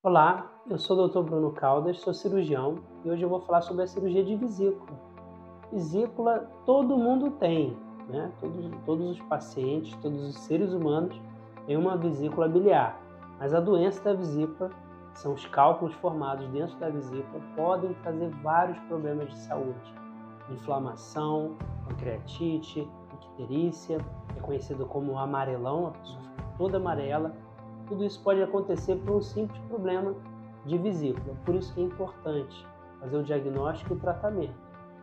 Olá, eu sou o Dr. Bruno Caldas, sou cirurgião e hoje eu vou falar sobre a cirurgia de vesícula. Vesícula todo mundo tem, né? Todos os pacientes, todos os seres humanos têm uma vesícula biliar, mas a doença da vesícula, que são os cálculos formados dentro da vesícula, podem trazer vários problemas de saúde. Inflamação, pancreatite, icterícia, é conhecido como amarelão, a pessoa fica toda amarela. Tudo isso pode acontecer por um simples problema de vesícula. Por isso que é importante fazer o diagnóstico e o tratamento.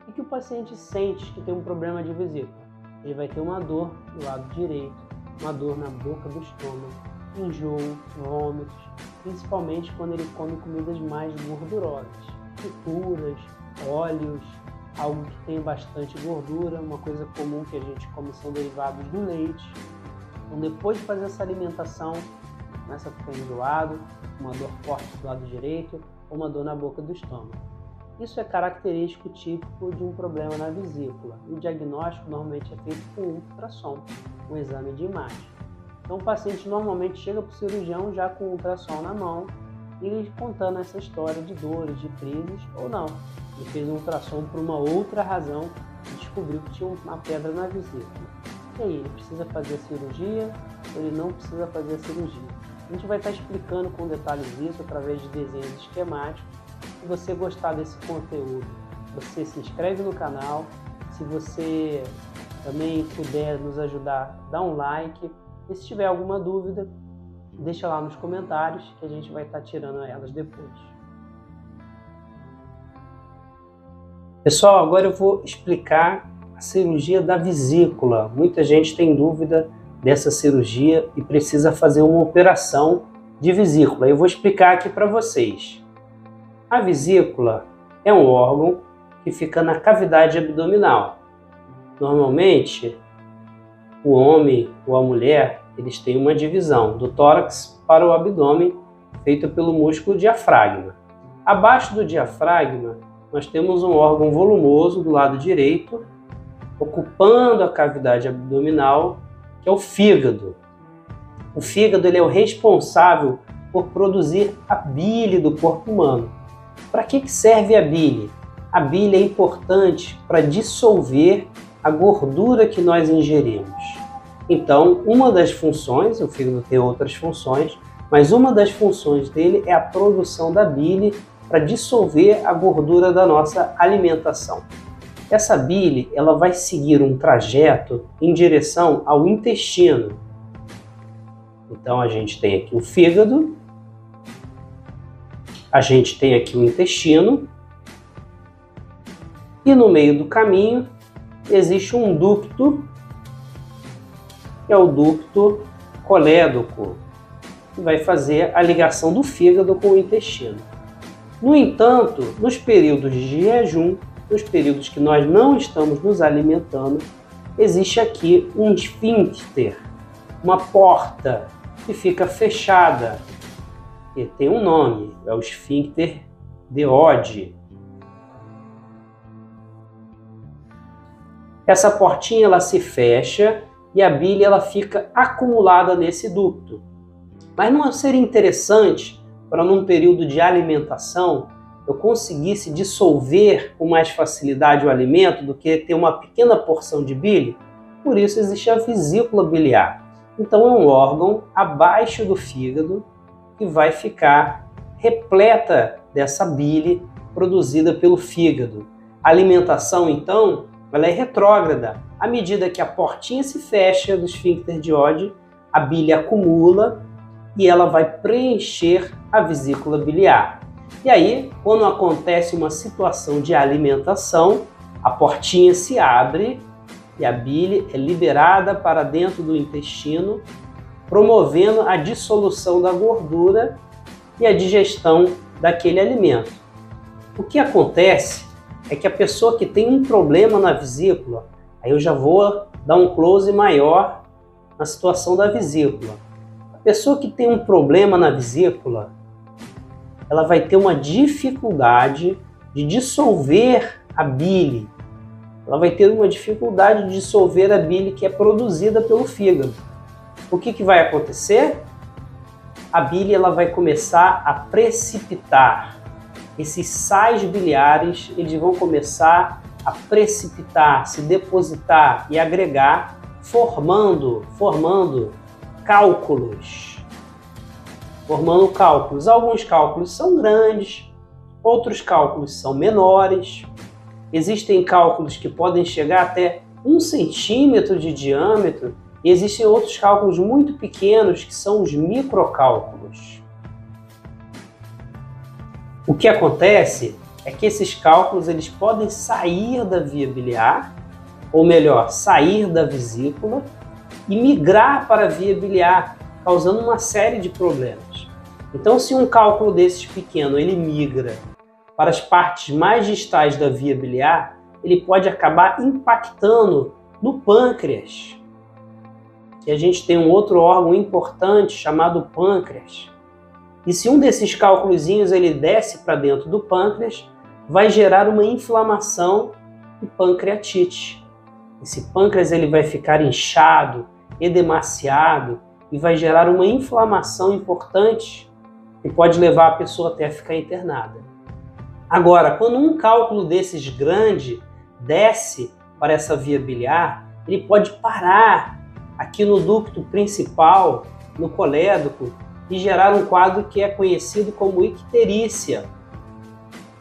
O que o paciente sente que tem um problema de vesícula? Ele vai ter uma dor do lado direito, uma dor na boca do estômago, enjoo, vômitos, principalmente quando ele come comidas mais gordurosas, frituras, óleos, algo que tem bastante gordura. Uma coisa comum que a gente come são derivados do leite. Então, depois de fazer essa alimentação, começa a ficar enjoado, uma dor forte do lado direito ou uma dor na boca do estômago. Isso é característico típico de um problema na vesícula. O diagnóstico normalmente é feito com ultrassom, um exame de imagem. Então o paciente normalmente chega para o cirurgião já com o ultrassom na mão e contando essa história de dores, de crises ou não. Ele fez um ultrassom por uma outra razão e descobriu que tinha uma pedra na vesícula. E aí, ele precisa fazer a cirurgia ou ele não precisa fazer a cirurgia? A gente vai estar explicando com detalhes isso através de desenhos esquemáticos. Se você gostar desse conteúdo, você se inscreve no canal. Se você também puder nos ajudar, dá um like. E se tiver alguma dúvida, deixa lá nos comentários que a gente vai estar tirando elas depois. Pessoal, agora eu vou explicar a cirurgia da vesícula. Muita gente tem dúvida dessa cirurgia e precisa fazer uma operação de vesícula. Eu vou explicar aqui para vocês. A vesícula é um órgão que fica na cavidade abdominal. Normalmente, o homem ou a mulher, eles têm uma divisão do tórax para o abdômen, feita pelo músculo diafragma. Abaixo do diafragma, nós temos um órgão volumoso do lado direito, ocupando a cavidade abdominal, que é o fígado. O fígado ele é o responsável por produzir a bile do corpo humano. Para que serve a bile? A bile é importante para dissolver a gordura que nós ingerimos. Então, uma das funções, o fígado tem outras funções, mas uma das funções dele é a produção da bile para dissolver a gordura da nossa alimentação. Essa bile ela vai seguir um trajeto em direção ao intestino. Então a gente tem aqui o fígado, a gente tem aqui o intestino e no meio do caminho existe um ducto, que é o ducto colédoco, que vai fazer a ligação do fígado com o intestino. No entanto, nos períodos de jejum, nos períodos que nós não estamos nos alimentando, existe aqui um esfíncter, uma porta que fica fechada, que tem um nome, é o esfíncter de Oddi. Essa portinha ela se fecha e a bile ela fica acumulada nesse ducto. Mas não seria interessante para num período de alimentação eu conseguisse dissolver com mais facilidade o alimento do que ter uma pequena porção de bile? Por isso existe a vesícula biliar. Então é um órgão abaixo do fígado que vai ficar repleta dessa bile produzida pelo fígado. A alimentação, então, ela é retrógrada. À medida que a portinha se fecha do esfíncter de Oddi, a bile acumula e ela vai preencher a vesícula biliar. E aí, quando acontece uma situação de alimentação, a portinha se abre e a bile é liberada para dentro do intestino, promovendo a dissolução da gordura e a digestão daquele alimento. O que acontece é que a pessoa que tem um problema na vesícula, aí eu já vou dar um close maior na situação da vesícula. A pessoa que tem um problema na vesícula, ela vai ter uma dificuldade de dissolver a bile. Ela vai ter uma dificuldade de dissolver a bile que é produzida pelo fígado. O que vai acontecer? a bile ela vai começar a precipitar. Esses sais biliares eles vão começar a precipitar, se depositar e agregar, formando cálculos. Alguns cálculos são grandes, outros cálculos são menores. Existem cálculos que podem chegar até 1 centímetro de diâmetro e existem outros cálculos muito pequenos que são os microcálculos. O que acontece é que esses cálculos eles podem sair da via biliar, ou melhor, sair da vesícula e migrar para a via biliar, causando uma série de problemas. Então, se um cálculo desses pequeno ele migra para as partes mais distais da via biliar, ele pode acabar impactando no pâncreas. E a gente tem um outro órgão importante chamado pâncreas. E se um desses cálculozinhos ele desce para dentro do pâncreas, vai gerar uma inflamação e pancreatite. Esse pâncreas ele vai ficar inchado, edemaciado e vai gerar uma inflamação importante que pode levar a pessoa até a ficar internada. Agora, quando um cálculo desses grande desce para essa via biliar, ele pode parar aqui no ducto principal, no colédoco, e gerar um quadro que é conhecido como icterícia,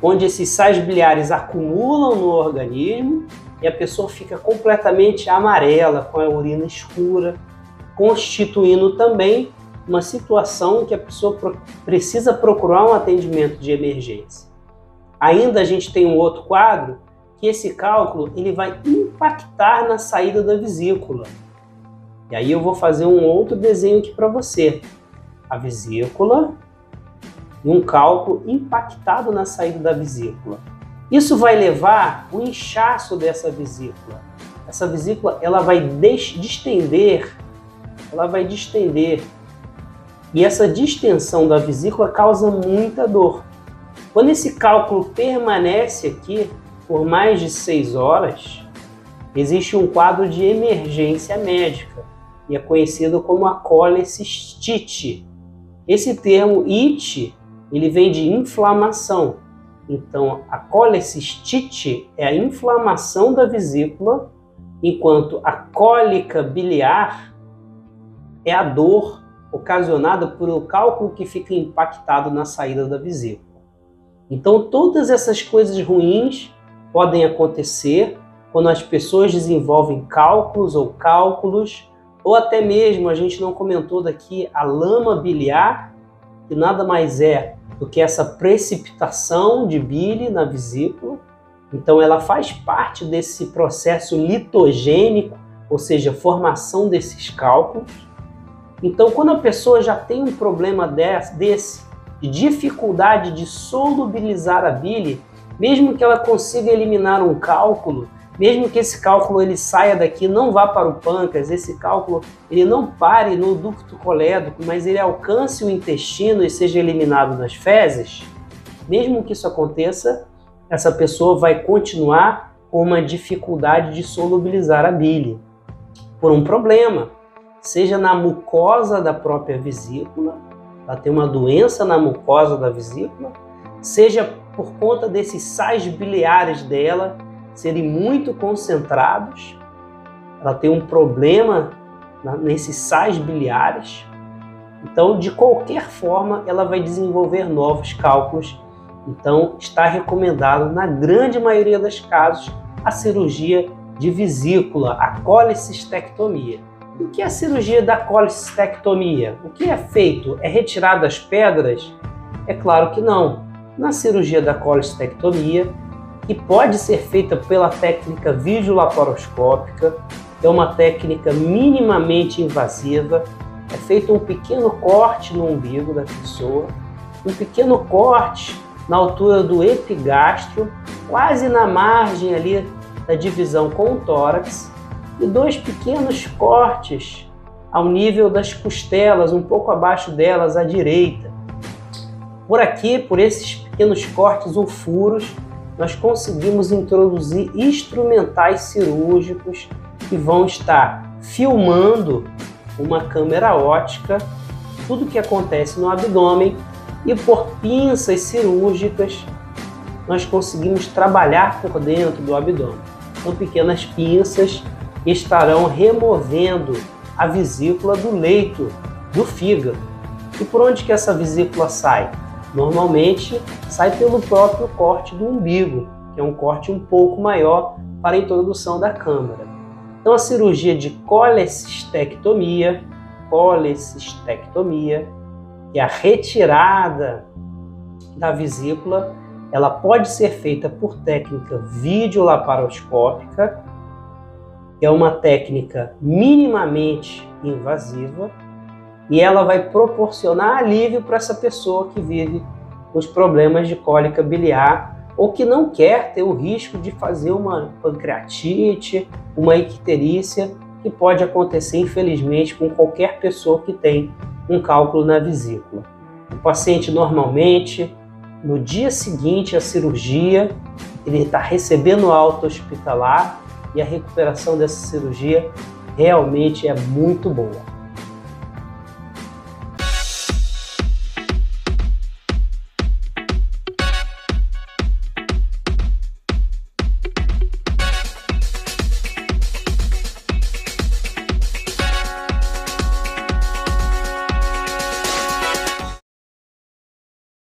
onde esses sais biliares acumulam no organismo e a pessoa fica completamente amarela, com a urina escura, constituindo também uma situação que a pessoa precisa procurar um atendimento de emergência. Ainda a gente tem um outro quadro, que esse cálculo ele vai impactar na saída da vesícula. E aí eu vou fazer um outro desenho aqui para você. A vesícula e um cálculo impactado na saída da vesícula. Isso vai levar o inchaço dessa vesícula. Essa vesícula ela vai distender. E essa distensão da vesícula causa muita dor. Quando esse cálculo permanece aqui por mais de 6 horas, existe um quadro de emergência médica e é conhecido como a colecistite. Esse termo it, ele vem de inflamação. Então, a colecistite é a inflamação da vesícula, enquanto a cólica biliar é a dor ocasionada por um cálculo que fica impactado na saída da vesícula. Então, todas essas coisas ruins podem acontecer quando as pessoas desenvolvem cálculos, ou até mesmo, a gente não comentou daqui, a lama biliar, que nada mais é do que essa precipitação de bile na vesícula. Então, ela faz parte desse processo litogênico, ou seja, formação desses cálculos. Então, quando a pessoa já tem um problema desse, de dificuldade de solubilizar a bile, mesmo que ela consiga eliminar um cálculo, mesmo que esse cálculo ele saia daqui, não vá para o pâncreas, esse cálculo ele não pare no ducto colédoco, mas ele alcance o intestino e seja eliminado nas fezes, mesmo que isso aconteça, essa pessoa vai continuar com uma dificuldade de solubilizar a bile, por um problema, seja na mucosa da própria vesícula, ela tem uma doença na mucosa da vesícula, seja por conta desses sais biliares dela serem muito concentrados, ela tem um problema nesses sais biliares. Então, de qualquer forma, ela vai desenvolver novos cálculos. Então, está recomendado, na grande maioria dos casos, a cirurgia de vesícula, a colecistectomia. O que é a cirurgia da colecistectomia? O que é feito? É retirada as pedras? É claro que não. Na cirurgia da colecistectomia, que pode ser feita pela técnica videolaparoscópica, que é uma técnica minimamente invasiva, é feito um pequeno corte no umbigo da pessoa, um pequeno corte na altura do epigastro, quase na margem ali da divisão com o tórax, e 2 pequenos cortes ao nível das costelas, um pouco abaixo delas à direita. Por aqui, por esses pequenos cortes ou furos, nós conseguimos introduzir instrumentais cirúrgicos que vão estar filmando uma câmera óptica tudo que acontece no abdômen e por pinças cirúrgicas nós conseguimos trabalhar por dentro do abdômen. São pequenas pinças que estarão removendo a vesícula do leito do fígado. E por onde que essa vesícula sai? Normalmente sai pelo próprio corte do umbigo, que é um corte um pouco maior para a introdução da câmara. Então a cirurgia de colecistectomia, que é a retirada da vesícula, ela pode ser feita por técnica videolaparoscópica, que é uma técnica minimamente invasiva, e ela vai proporcionar alívio para essa pessoa que vive com os problemas de cólica biliar ou que não quer ter o risco de fazer uma pancreatite, uma icterícia, que pode acontecer, infelizmente, com qualquer pessoa que tem um cálculo na vesícula. O paciente, normalmente, no dia seguinte à cirurgia, ele está recebendo alta hospitalar e a recuperação dessa cirurgia realmente é muito boa.